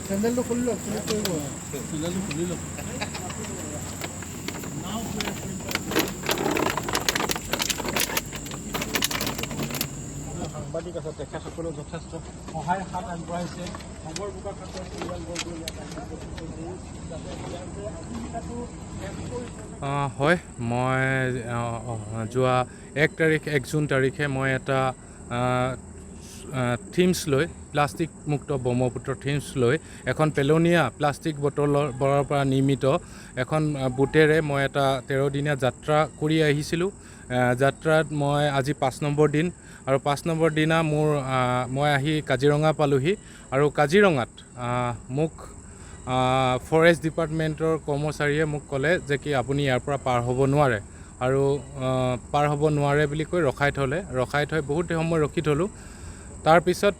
চেণ্ডেলটো খুলি লওক চেণ্ডেলটো খুলি লওক সাংবাদিক আছে তেখেতসকলেও যথেষ্ট সহায় হাত আগবঢ়াইছে খবৰ বোকা খাতৰ পৰিয়ালবৰ্গ হয় মই যোৱা 1 জুন তাৰিখে মই এটা থিমছ লৈ প্লাষ্টিক মুক্ত ব্ৰহ্মপুত্ৰ থিমছ লৈ এখন পেলনীয়া প্লাষ্টিক বটলৰ পৰা নিৰ্মিত এখন বুটেৰে মই এটা 13 দিনীয়া যাত্ৰা কৰি আহিছিলোঁ। যাত্ৰাত মই আজি 5 নম্বৰ দিন আৰু 5 নম্বৰ দিনা মই আহি কাজিৰঙা পালোহি আৰু কাজিৰঙাত মোক ফৰেষ্ট ডিপাৰ্টমেণ্টৰ কৰ্মচাৰীয়ে মোক ক'লে যে কি আপুনি ইয়াৰ পৰা পাৰ হ'ব নোৱাৰে আৰু পাৰ হ'ব নোৱাৰে বুলি কৈ ৰখাই থৈ বহুত সময় ৰখি থ'লোঁ। তাৰপিছত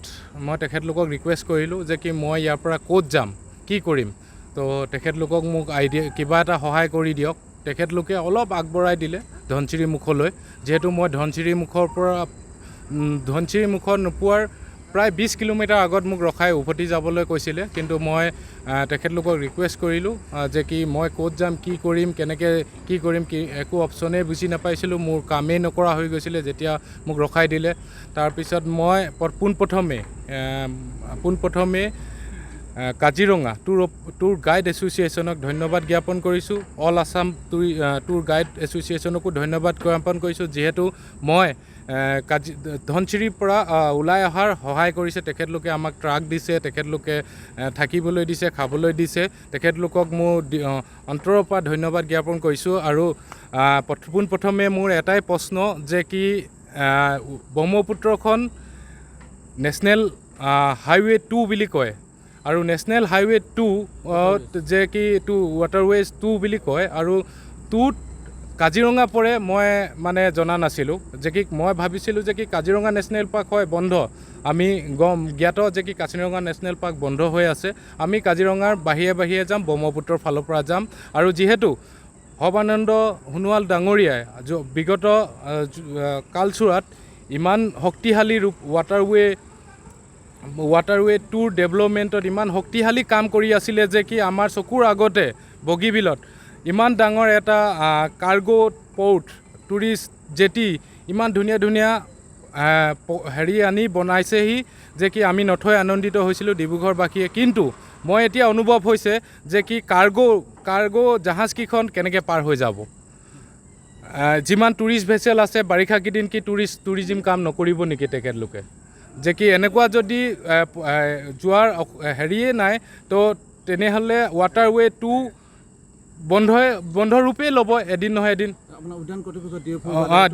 মই তেখেতলোকক ৰিকুৱেষ্ট কৰিলোঁ যে কি মই ইয়াৰ পৰা ক'ত যাম কি কৰিম তো তেখেতলোকক মোক আইডিয়া কিবা এটা সহায় কৰি দিয়ক। তেখেতলোকে অলপ আগবঢ়াই দিলে ধনচিৰি মুখলৈ, যিহেতু মই ধনচিৰি মুখৰ পৰা ধনচিৰি মুখত নোপোৱাৰ প্ৰায় 20 কিলোমিটাৰ আগত মোক ৰখাই উভতি যাবলৈ কৈছিলে, কিন্তু মই তেখেতলোকক ৰিকুৱেষ্ট কৰিলোঁ যে কি মই ক'ত যাম কি কৰিম কেনেকৈ কি কৰিম একো অপশ্যনেই বুজি নাপাইছিলোঁ, মোৰ কামেই নকৰা হৈ গৈছিলে যেতিয়া মোক ৰখাই দিলে। তাৰপিছত মই পোনপ্ৰথমে কাজিৰঙা টুৰ গাইড এছ'চিয়েশ্যনক ধন্যবাদ জ্ঞাপন কৰিছোঁ, অল আছাম টুৰ গাইড এছ'চিয়েশ্যনকো ধন্যবাদ জ্ঞাপন কৰিছোঁ, যিহেতু মই ধনচিৰিৰ পৰা ওলাই অহাৰ সহায় কৰিছে। তেখেতলোকে আমাক ট্ৰাক দিছে, তেখেতলোকে থাকিবলৈ দিছে, খাবলৈ দিছে, তেখেতলোকক মোৰ অন্তৰৰ পৰা ধন্যবাদ জ্ঞাপন কৰিছোঁ। আৰু পোনপ্ৰথমে মোৰ এটাই প্ৰশ্ন যে কি ব্ৰহ্মপুত্ৰখন নেশ্যনেল হাইৱে 2 বুলি কয় আৰু নেশ্যনেল হাইৱে 2 যে কি এইটো ৱাটাৰৱেজ 2 বুলি কয় আৰু 2ত কাজিৰঙা পৰে মই মানে জনা নাছিলোঁ, যে কি মই ভাবিছিলোঁ যে কি কাজিৰঙা নেশ্যনেল পাৰ্ক হয় বন্ধ, আমি জ্ঞাত যে কি কাজিৰঙা নেশ্যনেল পাৰ্ক বন্ধ হৈ আছে, আমি কাজিৰঙাৰ বাহিৰে যাম, ব্ৰহ্মপুত্ৰৰ ফালৰ পৰা যাম। আৰু যিহেতু সৰ্বানন্দ সোণোৱাল ডাঙৰীয়াই বিগত কালচোৱাত ইমান শক্তিশালী ৱাটাৰৱে 2ৰ ডেভেলপমেণ্টত ইমান শক্তিশালী কাম কৰি আছিলে যে কি আমাৰ চকুৰ আগতে বগীবিলত ইমান ডাঙৰ এটা কাৰ্গো প'ৰ্ট টুৰিষ্ট জেটি ইমান ধুনীয়া আনি বনাইছেহি যে কি আমি নথৈ আনন্দিত হৈছিলোঁ ডিব্ৰুগড়বাসীয়ে। কিন্তু মই এতিয়া অনুভৱ হৈছে যে কি কাৰ্গো জাহাজকেইখন কেনেকৈ পাৰ হৈ যাব। যিমান টুৰিষ্ট ভেছেল আছে বাৰিষা কেইদিন কি টুৰিজিম কাম নকৰিব নেকি তেখেতলোকে, যে কি এনেকুৱা যদি যোৱাৰ হেৰিয়ে নাই তো তেনেহ'লে ৱাটাৰৱে 2 বন্ধৰূপেই ল'ব এদিন নহয় এদিন।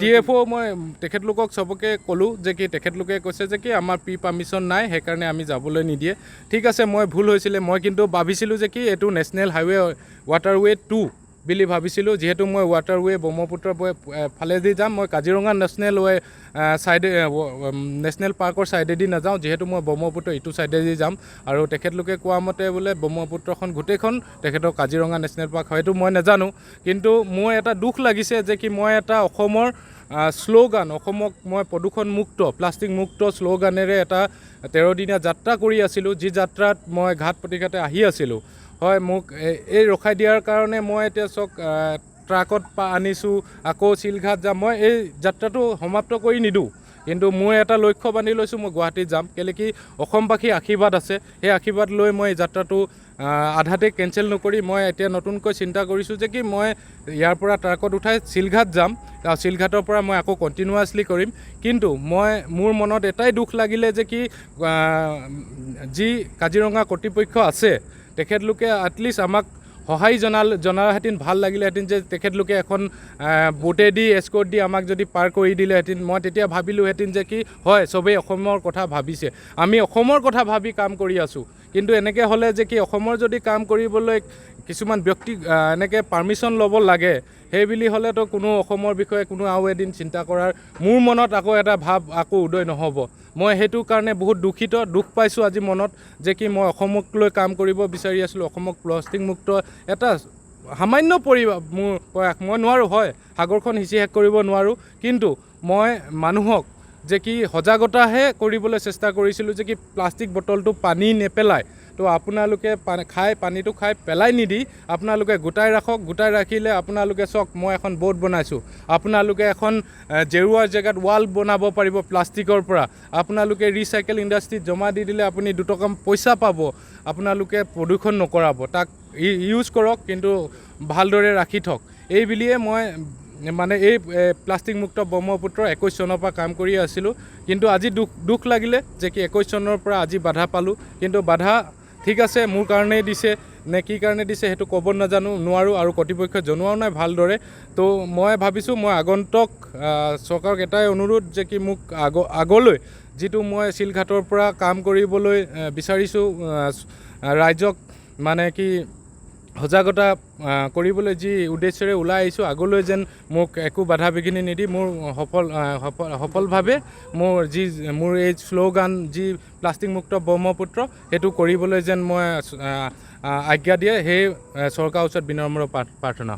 DFO মই তেখেতলোকক চবকে ক'লোঁ যে কি তেখেতলোকে কৈছে যে কি আমাৰ পাৰ্মিশ্যন নাই, সেইকাৰণে আমি যাবলৈ নিদিয়ে। ঠিক আছে, মই ভুল হৈছিলে, মই কিন্তু ভাবিছিলোঁ যে কি এইটো নেশ্যনেল হাইৱে ৱাটাৰৱে 2 বুলি ভাবিছিলোঁ, যিহেতু মই ৱাটাৰৱে ব্ৰহ্মপুত্ৰৰ ফালেদি যাম, মই কাজিৰঙা নেশ্যনেল পাৰ্কৰ ছাইডেদি নাযাওঁ, যিহেতু মই ব্ৰহ্মপুত্ৰ ইটো ছাইডেদি যাম। আৰু তেখেতলোকে কোৱা মতে বোলে ব্ৰহ্মপুত্ৰখন গোটেইখন তেখেতৰ কাজিৰঙা নেশ্যনেল পাৰ্ক, হয়তো মই নাজানো, কিন্তু মোৰ এটা দুখ লাগিছে যে কি মই এটা অসমৰ শ্লোগান, অসমক মই প্ৰদূষণমুক্ত প্লাষ্টিক মুক্ত শ্লোগানেৰে এটা 13 দিনীয়া যাত্ৰা কৰি আছিলোঁ, যি যাত্ৰাত মই ঘাট প্ৰতিঘাটে আহি আছিলোঁ। হয়, মোক এই ৰখাই দিয়াৰ কাৰণে মই এতিয়া ট্ৰাকত আনিছোঁ, আকৌ চিলঘাট যাম, মই এই যাত্ৰাটো সমাপ্ত কৰি নিদিওঁ, কিন্তু মোৰ এটা লক্ষ্য বান্ধি লৈছোঁ, মই গুৱাহাটীত যাম, কেলৈ কি অসমবাসীৰ আশীৰ্বাদ আছে, সেই আশীৰ্বাদ লৈ মই এই যাত্ৰাটো আধাতে কেঞ্চেল নকৰি মই এতিয়া নতুনকৈ চিন্তা কৰিছোঁ যে কি মই ইয়াৰ পৰা ট্ৰাকত উঠাই চিলঘাট যাম, চিলঘাটৰ পৰা মই আকৌ কণ্টিনিউৱাছলি কৰিম। কিন্তু মোৰ মনত এটাই দুখ লাগিলে যে কি যি কাজিৰঙা কৰ্তৃপক্ষ আছে তেখেতলোকে এটলিষ্ট আমাক সহায় জনাহেঁতেন ভাল লাগিলেহেঁতেন, যে তেখেতলোকে এখন বোটেদি এস্কৰ্ট দি আমাক যদি পাৰ কৰি দিলেহেঁতেন। মই তেতিয়া ভাবিলোঁহেঁতেন যে কি হয় চবেই অসমৰ কথা ভাবিছে, আমি অসমৰ কথা ভাবি কাম কৰি আছোঁ, কিন্তু এনেকৈ হ'লে যে কি অসমৰ যদি কাম কৰিবলৈ কিছুমান ব্যক্তি এনেকৈ পাৰ্মিশ্যন ল'ব লাগে, সেই বুলি হ'লেতো কোনো অসমৰ বিষয়ে কোনো আৰু এদিন চিন্তা কৰাৰ মোৰ মনত আকৌ এটা ভাৱ আকৌ উদয় নহ'ব। মই সেইটো কাৰণে বহুত দুখ পাইছোঁ আজি মনত, যে কি মই অসমক লৈ কাম কৰিব বিচাৰি আছিলোঁ, অসমক প্লাষ্টিক মুক্ত এটা সামান্য মোৰ প্ৰয়াস, মই নোৱাৰোঁ, হয় সাগৰখন সিঁচি শেষ কৰিব নোৱাৰোঁ, কিন্তু মই মানুহক যে কি সজাগতাহে কৰিবলৈ চেষ্টা কৰিছিলোঁ যে কি প্লাষ্টিক বটলটো পানী নেপেলায় তো আপোনালোকে পানীটো খাই পেলাই নিদি আপোনালোকে গোটাই ৰাখক গোটাই ৰাখিলে আপোনালোকে চাওক মই এখন বোৰ্ড বনাইছোঁ আপোনালোকে এখন জেৰুৱাৰ জেগাত ৱাল বনাব পাৰিব প্লাষ্টিকৰ পৰা আপোনালোকে ৰিচাইকেল ইণ্ডাষ্ট্ৰীত জমা দি দিলে আপুনি 2 টকা পইচা পাব আপোনালোকে প্ৰদূষণ নকৰাব তাক ইউজ কৰক কিন্তু ভালদৰে ৰাখি থওক এই বুলিয়ে মই মানে এই প্লাষ্টিক মুক্ত ব্ৰহ্মপুত্ৰ 21 চনৰ পৰা কাম কৰি আছিলোঁ কিন্তু আজি দুখ লাগিলে যে কি 21 চনৰ পৰা আজি বাধা পালোঁ কিন্তু বাধা ঠিক আছে মোৰ কাৰণেই দিছে নে কি কাৰণে দিছে সেইটো ক'ব নাজানো নোৱাৰোঁ আৰু কৰ্তৃপক্ষই জনোৱাও নাই ভালদৰে তো মই ভাবিছোঁ মই আগন্তুক চৰকাৰক এটাই অনুৰোধ যে কি মোক আগলৈ যিটো মই শিলঘাটৰ পৰা কাম কৰিবলৈ বিচাৰিছোঁ ৰাইজক মানে কি সজাগতা কৰিবলৈ যি উদ্দেশ্যৰে ওলাই আহিছোঁ আগলৈ যেন মোক একো বাধা বিঘিনি নিদি মোৰ সফলভাৱে মোৰ এই শ্লোগান যি প্লাষ্টিক মুক্ত ব্ৰহ্মপুত্ৰ সেইটো কৰিবলৈ যেন মই আজ্ঞা দিয়ে সেই চৰকাৰৰ ওচৰত বিনম্ৰ প্ৰাৰ্থনা